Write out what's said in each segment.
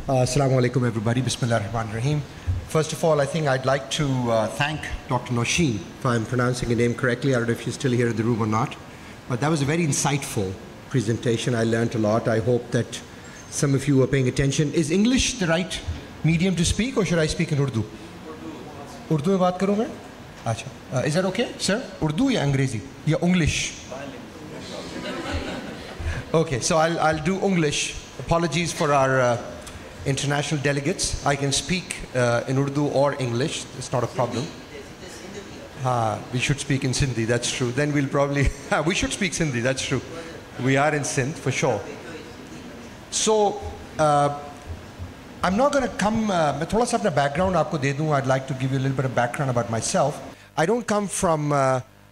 Assalamu alaikum everybody, Bismillah ar-Rahman ar-Rahim. First of all, I think I'd like to thank Dr. Nosheen, if I'm pronouncing her name correctly. I don't know if she's still here in the room or not. But that was a very insightful presentation. I learned a lot. I hope that some of you are paying attention. Is English the right medium to speak, or should I speak in Urdu? Urdu mein baat karu main? Acha. Is that okay, sir? Urdu ya Angrezi? Ya English? Okay, so I'll do English. Apologies for our international delegates. I can speak in Urdu or English. It's not a problem. We should speak in Sindhi, that's true. Then we'll probably... we should speak Sindhi, that's true. We are in Sindh, for sure. So, I'm not going to come... मैं थोड़ा सा अपना background आपको दे दूँ. I'd like to give you a little bit of background about myself. I don't come from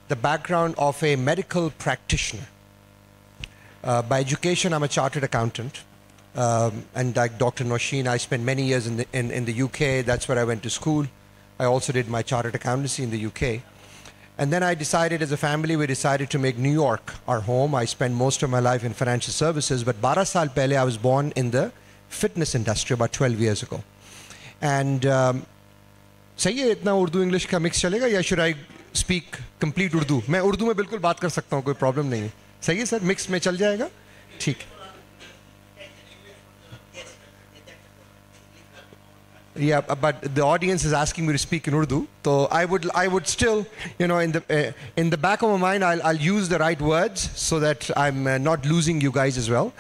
the background of a medical practitioner. By education, I'm a chartered accountant. And like Dr. Nosheen, I spent many years in the UK. That's where I went to school. I also did my chartered accountancy in the UK. And then I decided, as a family, we decided to make New York our home. I spent most of my life in financial services, but 12 saal pehle I was born in the fitness industry about 12 years ago. And सही है इतना Urdu English का mix चलेगा या should I speak complete Urdu? मैं उर्दू में बिल्कुल बात कर सकता हूँ, कोई प्रॉब्लम नहीं है. सही है सर, मिक्स में चल जाएगा? ठीक. Yeah, but the audience is asking me to speak in Urdu, so I would still, you know, in the back of my mind, I'll use the right words so that I'm not losing you guys as well.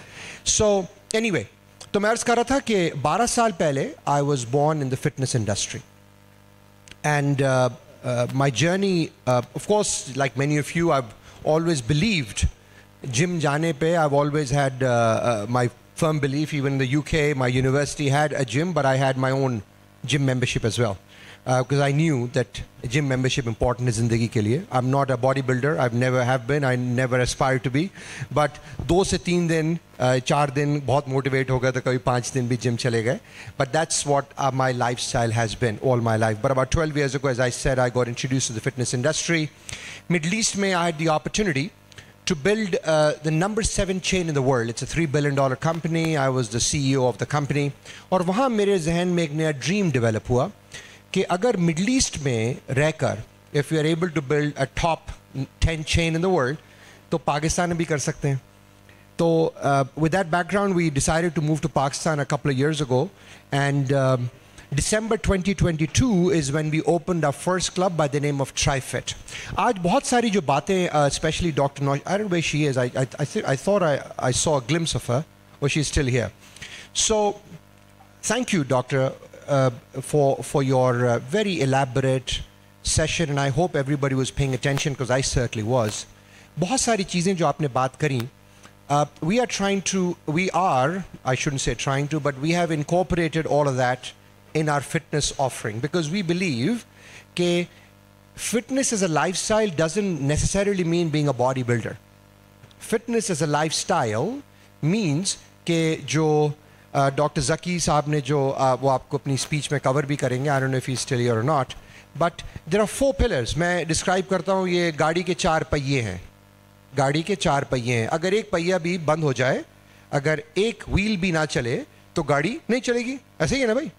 So anyway, तो मैं अर्ज़ कर रहा था कि 12 साल पहले I was born in the fitness industry, and my journey, of course, like many of you, I've always believed gym जाने पे. I've always had my firm belief. Even in the UK, my university had a gym, but I had my own gym membership as well, because I knew that gym membership important is zindagi ke liye. I'm not a bodybuilder. I've never have been. I never aspired to be. But 2 से 3 दिन, 4 दिन बहुत motivate हो गया तो कभी 5 दिन भी gym चले गए. But that's what my lifestyle has been all my life. But about 12 years ago, as I said, I got introduced to the fitness industry. Middle East में I had the opportunity to build the number 7 chain in the world. It's a $3 billion company. I was the CEO of the company. और वहाँ मेरे जहन में एक नया dream develop हुआ कि अगर Middle East में रहकर, if we are able to build a top 10 chain in the world, तो पाकिस्तान में भी कर सकते हैं. तो with that background, we decided to move to Pakistan a couple of years ago, and December 2022 is when we opened our first club by the name of TriFit. आज बहुत सारी जो बातें, especially Dr. Nosh, I don't know where she is. I thought I saw a glimpse of her, or she's still here. So, thank you, Doctor, for your very elaborate session, and I hope everybody was paying attention, because I certainly was. बहुत सारी चीजें जो आपने बात करी, I shouldn't say trying to, but we have incorporated all of that in our fitness offering, because we believe that fitness as a lifestyle doesn't necessarily mean being a bodybuilder. Fitness as a lifestyle means कि जो Dr. Zaki साहब ने जो वो आपको अपनी speech में cover भी करेंगे, I don't know if he's still here or not, but there are 4 pillars. मैं describe करता हूँ, ये गाड़ी के 4 पहिए हैं. गाड़ी के 4 पहिए हैं. अगर एक पहिया भी बंद हो जाए, अगर एक wheel भी ना चले, तो गाड़ी नहीं चलेगी. ऐसे ही है ना भाई?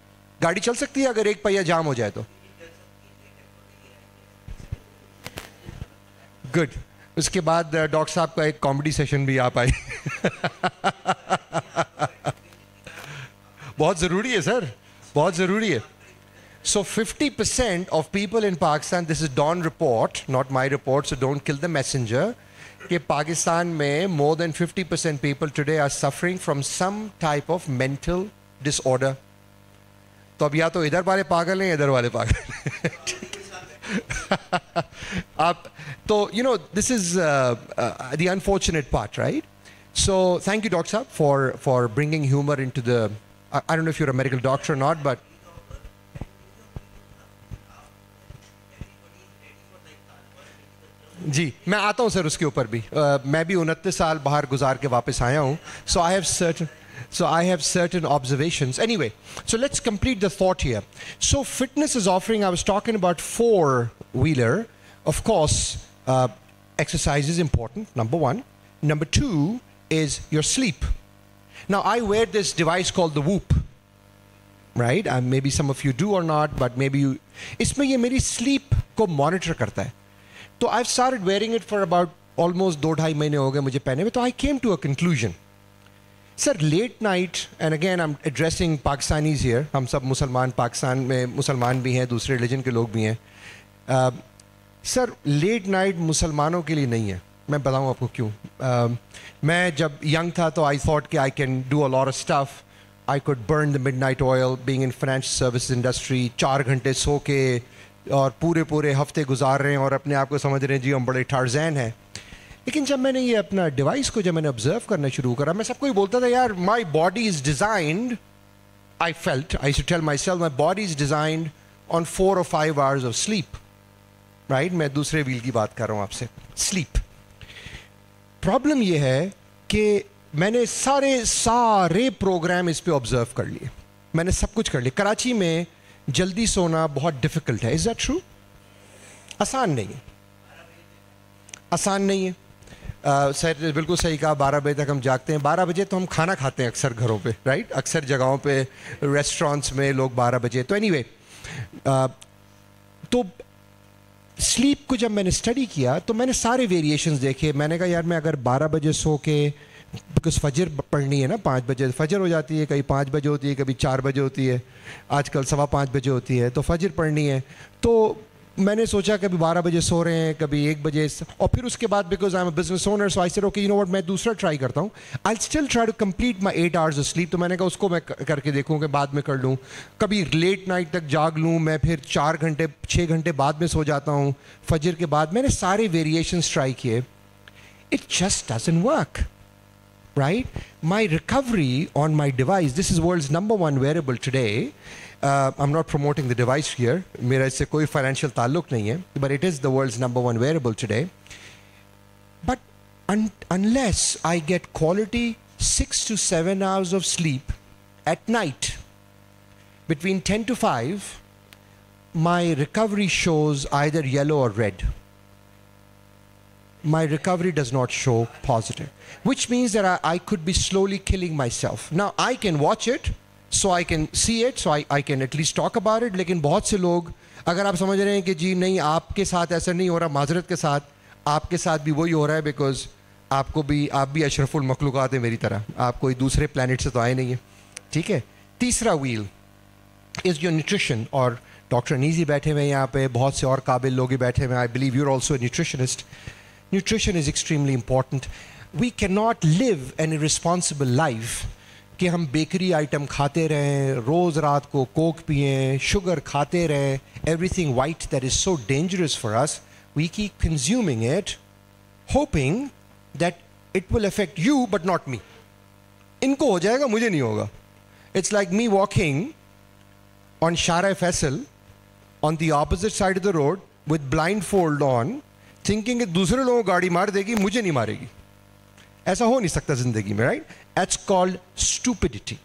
गाड़ी चल सकती है अगर एक पहिया जाम हो जाए तो. गुड. उसके बाद डॉक्टर साहब का एक कॉमेडी सेशन भी आ पाए. बहुत ज़रूरी है सर, बहुत ज़रूरी है. So 50% of people in Pakistan, this is Dawn report, not my report, so don't kill the messenger, कि पाकिस्तान में more than 50% people today are suffering from some type of mental disorder. तो अब या तो इधर वाले पागल हैं, इधर वाले पागल हैं. आप तो you know, this is the unfortunate part, right? So thank you, Dr. Saab, for bringing humor into the. I don't know if you're a medical doctor or not, but. जी मैं आता हूँ सर उसके ऊपर भी. मैं भी 29 साल बाहर गुजार के वापस आया हूँ. So I have certain observations. Anyway, so let's complete the thought here. So fitness is offering, I was talking about 4-wheeler. Of course, exercise is important, number 1. Number 2 is your sleep. Now I wear this device called the Whoop. Right, maybe some of you do और not, but maybe you, इसमें ये मेरी sleep को monitor करता है. तो I started wearing it for about almost 2-2.5 महीने हो गए मुझे पहने में. तो I came to a conclusion, sir late night, and again I am addressing Pakistanis here, हम सब मुसलमान, पाकिस्तान में मुसलमान भी हैं, दूसरे रिलीजन के लोग भी हैं. सर लेट नाइट मुसलमानों के लिए नहीं है. मैं बताऊँ आपको क्यों. मैं जब यंग था तो आई थॉट कि I can do a lot of stuff. I could burn the midnight oil, being in financial services industry, 4 घंटे सो के और पूरे हफ्ते गुजार रहे हैं और अपने आप को समझ रहे हैं जी हम बड़े टार्ज़ैन हैं. लेकिन जब मैंने ये अपना डिवाइस को जब मैंने ऑब्जर्व करना शुरू करा, मैं सबको ही बोलता था यार my body is designed, I felt, I should tell myself my body is designed on 4 or 5 hours of sleep. Right, मैं दूसरे व्हील की बात कर रहा हूँ आपसे. स्लीप प्रॉब्लम ये है कि मैंने सारे प्रोग्राम इस पे ऑब्जर्व कर लिए, मैंने सब कुछ कर लिया. कराची में जल्दी सोना बहुत डिफिकल्ट है. Is that true? आसान नहीं है, आसान नहीं है. सर बिल्कुल सही कहा, 12 बजे तक हम जागते हैं. 12 बजे तो हम खाना खाते हैं अक्सर घरों पे, राइट, अक्सर जगहों पे रेस्टोरेंट्स में लोग 12 बजे. तो एनीवे, तो स्लीप को जब मैंने स्टडी किया तो मैंने सारे वेरिएशंस देखे. मैंने कहा यार मैं अगर 12 बजे सो के, बिकॉज फजर पढ़नी है ना, 5 बजे फजर हो जाती है, कभी 5 बजे होती है, कभी 4 बजे होती है, आजकल 5:15 बजे होती है, तो फजर पढ़नी है. तो मैंने सोचा कभी 12 बजे सो रहे हैं, कभी 1 बजे, और फिर उसके बाद because I am a business owner so I said okay you know what, मैं दूसरा ट्राई करता हूँ. I still try to complete my 8 hours of sleep. तो मैंने कहा उसको मैं करके देखूँ कि बाद में कर लूँ. कभी लेट नाइट तक जाग लूँ मैं, फिर 4 घंटे 6 घंटे बाद में सो जाता हूँ फजर के बाद. मैंने सारे वेरिएशंस ट्राई किए. It just doesn't work. Right? My recovery on my device, this is world's #1 wearable today. I'm not promoting the device here. मेरा इससे कोई financial ताल्लुक नहीं है, but it is the world's #1 wearable today. But unless I get quality 6 to 7 hours of sleep at night, between 10 to 5, my recovery shows either yellow or red. My recovery does not show positive, which means that I could be slowly killing myself. Now I can watch it, so I can see it, so I can at least talk about it. लेकिन बहुत से लोग, अगर आप समझ रहे हैं कि जी नहीं आपके साथ ऐसा नहीं हो रहा, माजरत के साथ आपके साथ भी वही हो रहा है, बिकॉज आप भी अशरफुल मखलूक़ात है मेरी तरह, आप कोई दूसरे प्लानट से तो आए नहीं है. ठीक है. तीसरा व्हील इज़ योर न्यूट्रिशन. और डॉक्टर अनीज़ी बैठे हुए हैं यहाँ पे, बहुत से और काबिल लोग ही बैठे हुए हैं. I believe you're also a nutritionist. Nutrition is extremely important. We cannot live an irresponsible life कि हम बेकरी आइटम खाते रहें, रोज़ रात को कोक पिएं, शुगर खाते रहें, everything white that is so dangerous for us. We keep consuming it, hoping that it will affect you but not me. इनको हो जाएगा, मुझे नहीं होगा. It's like me walking on Shara Faisal on the opposite side of the road with blindfold on, thinking कि दूसरे लोगों को गाड़ी मार देगी, मुझे नहीं मारेगी. ऐसा हो नहीं सकता जिंदगी में, राइट? That's called stupidity.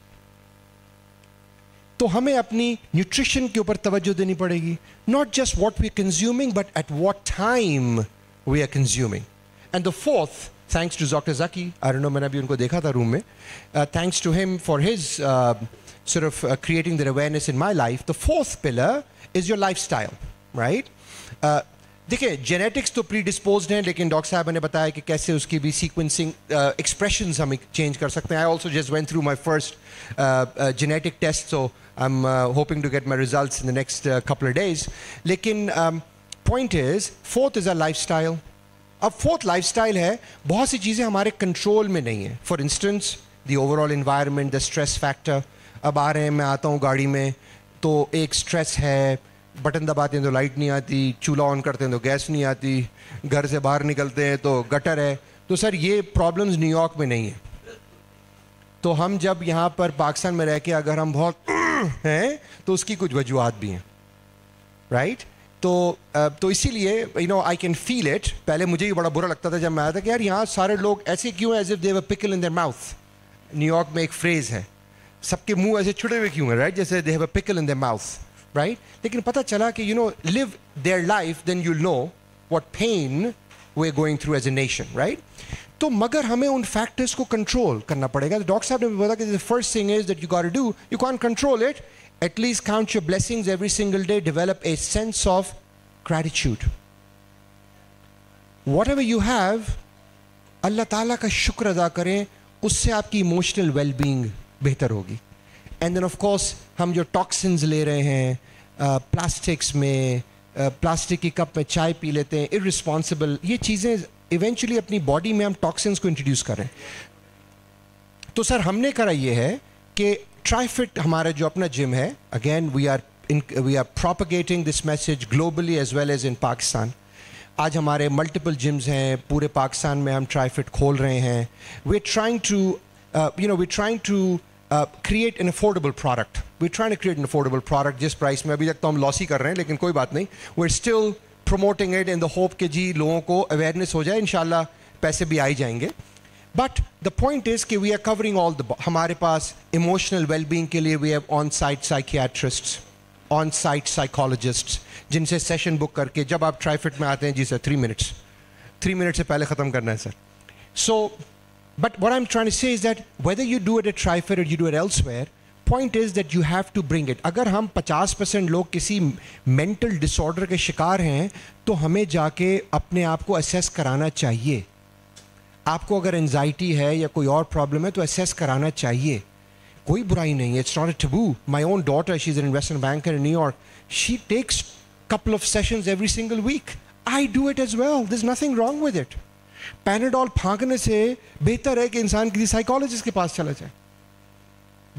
तो हमें अपनी न्यूट्रिशन के ऊपर तवज्जो देनी पड़ेगी. Not just what we are consuming, but at what time we are consuming. And the fourth, thanks to doctor Zaki, I don't know, मैंने अभी उनको देखा था रूम में, thanks to him for his sort of creating the awareness in my life. The fourth pillar is your lifestyle, right? देखिए genetics तो प्रीडिस्पोज्ड हैं, लेकिन डॉक्टर साहब ने बताया कि कैसे उसकी भी सीक्वेंसिंग एक्सप्रेशंस हम चेंज कर सकते हैं. I also just went through my first genetic test, so I am hoping to get my results in the next couple of days. लेकिन point is, fourth is a lifestyle. अब fourth lifestyle है, बहुत सी चीज़ें हमारे control में नहीं है. For instance the overall environment, the stress factor. अब आ रहे हैं, मैं आता हूँ गाड़ी में तो एक स्ट्रेस है, बटन दबाते हैं तो लाइट नहीं आती, चूल्हा ऑन करते हैं तो गैस नहीं आती, घर से बाहर निकलते हैं तो गटर है. तो सर ये प्रॉब्लम्स न्यूयॉर्क में नहीं है. तो हम जब यहाँ पर पाकिस्तान में रह के अगर हम बहुत हैं तो उसकी कुछ वजूहत भी हैं, राइट? तो इसीलिए you know I can feel it. पहले मुझे भी बड़ा बुरा लगता था जब मैं आया था कि यार यहाँ सारे लोग ऐसे क्यों हैं, as if they have a pickle in their mouth. New York में एक फ्रेज़ है, सबके मुंह ऐसे छुटे हुए क्यों हैं, राइट? जैसे they have a pickle in their mouth, right? लेकिन पता चला कि you know live their life, then you know what pain we are going through as a nation, right? तो मगर हमें उन फैक्टर्स को कंट्रोल करना पड़ेगा. तो डॉक्टर साहब ने भी बोला कि the first thing is that you got to do, you can't control it, At least count your blessings every single day. Develop a sense of gratitude. Whatever you have, अल्लाह ताला का शुक्र अदा करें, उससे आपकी इमोशनल वेलबींग बेहतर होगी. And then of course हम जो टॉक्सिन्स ले रहे हैं प्लास्टिक्स में, प्लास्टिक की कप में चाय पी लेते हैं, इररिस्पॉन्सिबल, ये चीज़ें इवेंचुअली अपनी बॉडी में हम टॉक्सिन्स को इंट्रोड्यूस करें. तो सर हमने करा ये है कि ट्राईफिट हमारा जो अपना जिम है, again we are propagating this message globally as well as in Pakistan. आज हमारे मल्टीपल जिम्स हैं पूरे पाकिस्तान में, हम ट्राईफिट खोल रहे हैं. We are trying to create an affordable product. We're trying to create an affordable product जिस प्राइस में, अभी तक तो हम लॉस ही कर रहे हैं लेकिन कोई बात नहीं. We're still promoting it in the hope कि जी लोगों को awareness हो जाए, इंशाल्लाह पैसे भी आ ही जाएंगे. But the point is कि we are covering all the, हमारे पास emotional well-being के लिए we have on-site psychiatrists, on-site psychologists, जिनसे सेशन बुक करके जब आप ट्राईफिट में आते हैं, जी सर 3 मिनट से पहले ख़त्म करना है sir. So but what I'm trying to say is that whether you do it at TriFit or you do it elsewhere, point is that you have to bring it. अगर हम 50% लोग किसी mental disorder के शिकार हैं तो हमें जाके अपने आप को assess कराना चाहिए. आपको अगर anxiety है या कोई और problem है तो assess कराना चाहिए. कोई बुराई नहीं है. It's not a taboo. My own daughter, she's an investment banker in New York. She takes couple of sessions every single week. I do it as well. There's nothing wrong with it. Panadol फांकने से बेहतर है कि इंसान किसी psychologist के पास चला जाए.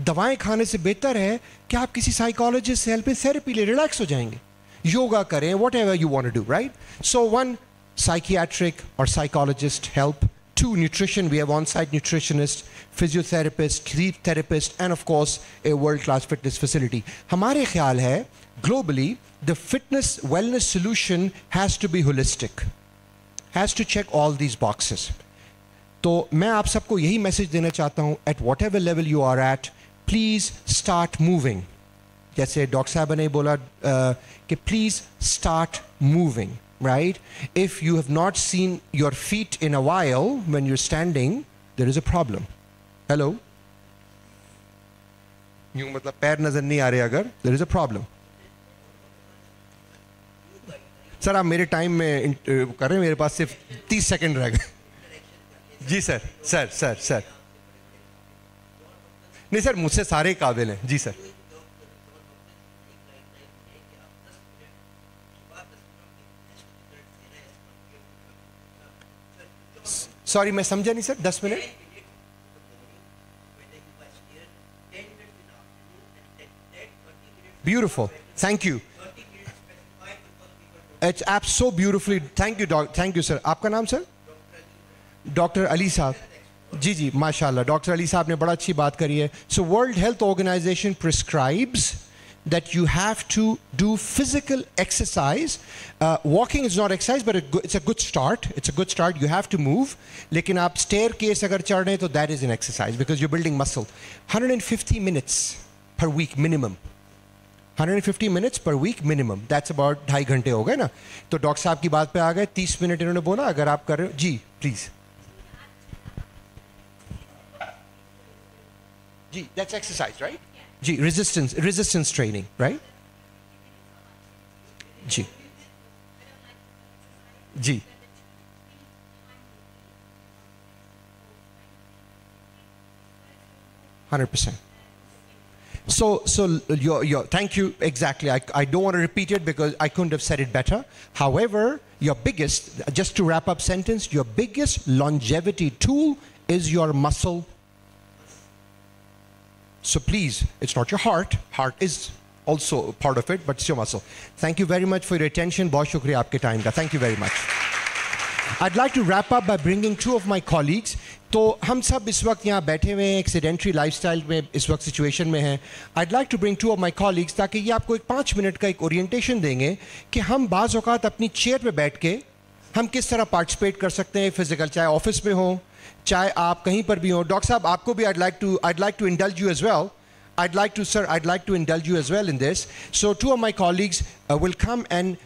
दवाएं खाने से बेहतर है कि आप किसी साइकोलॉजिस्ट से हेल्प में थेरेपी ले, रिलैक्स हो जाएंगे, योगा करें, whatever you want to do, right. So 1 psychiatric or psychologist help, 2 nutrition, we have on-site nutritionist, physiotherapist, sleep therapist, and of course a world-class fitness facility. हमारे ख्याल है globally the fitness wellness solution has to be holistic, has to check all these boxes. तो मैं आप सबको यही message देना चाहता हूँ, at whatever level you are at, please start moving. जैसे डॉक्टर साहब ने बोला कि please start moving, right? If you have not seen your feet in a while when you're standing, there is a problem. Hello? यूँ मतलब पैर नजर नहीं आ रहे अगर, there is a problem. Sir आप मेरे टाइम में कर रहे हैं, मेरे पास सिर्फ 30 सेकंड रह गए. जी सर सर सर सर नहीं सर, मुझसे सारे काबिल हैं. जी सर. सॉरी मैं समझा नहीं sir. 10 minute. Beautiful, thank you. It's so beautifully. Thank you, thank you, sir. आपका नाम सर? डॉक्टर अली साहब. जी जी माशाल्लाह, डॉक्टर अली साहब ने बड़ा अच्छी बात करी है. So World Health Organization prescribes that you have to do physical exercise. Walking is not exercise, but it's a good start. It's a good start. You have to move. लेकिन आप staircase अगर चढ़ रहे हैं तो that is an exercise because you're building muscle. 150 minutes per week minimum. 150 minutes per week minimum. That's about 2.5 घंटे हो गए ना. तो डॉक्टर साहब की बात पे आ गए. 30 मिनट इन्होंने बोला अगर आप कर रहे हो. जी प्लीज. जी that's exercise, right? जी resistance training, right? जी जी 100%. So your thank you, exactly. I don't want to repeat it because I couldn't have said it better. However, your biggest, just to wrap up sentence, your biggest longevity tool is your muscle. So please, it's not your heart. Heart is also part of it, but it's your muscle. Thank you very much for your attention. बहुत शुक्रिया आपके time का. Thank you very much. I'd like to wrap up by bringing 2 of my colleagues. तो हम सब इस वक्त यहाँ बैठे हुए हैं, एक सेडेंट्री लाइफस्टाइल में इस वक्त सिचुएशन में हैं. I'd like to bring 2 of my colleagues ताकि ये आपको एक 5 मिनट का एक ओरिएंटेशन देंगे कि हम बाज़ औक़ात अपनी चेयर पे बैठ के हम किस तरह पार्टिसिपेट कर सकते हैं फिजिकल, चाहे ऑफिस में हो, चाहे आप कहीं पर भी हो. डॉक्टर साहब आपको भी I'd like to indulge you as well. I'd like to indulge you as well in this. So 2 of my colleagues will come and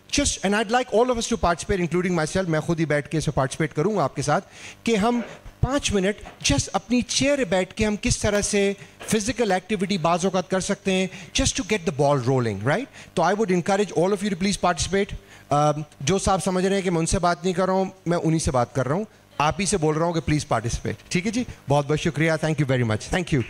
I'd like all of us to participate, including myself. मैं खुद ही बैठ के इसमें participate करूँगा आपके साथ कि हम 5 मिनट जस्ट अपनी चेयर बैठ के हम किस तरह से फिजिकल एक्टिविटी बाज़ औक़ात कर सकते हैं, just to get the ball rolling, right? तो I would encourage all of you to please participate. जो साहब समझ रहे हैं कि मैं उनसे बात नहीं कर रहा हूँ, मैं उन्हीं से बात कर रहा हूँ, आप ही से बोल रहा हूँ कि प्लीज़ पार्टिसिपेट। ठीक है जी, बहुत बहुत शुक्रिया, thank you very much, thank you.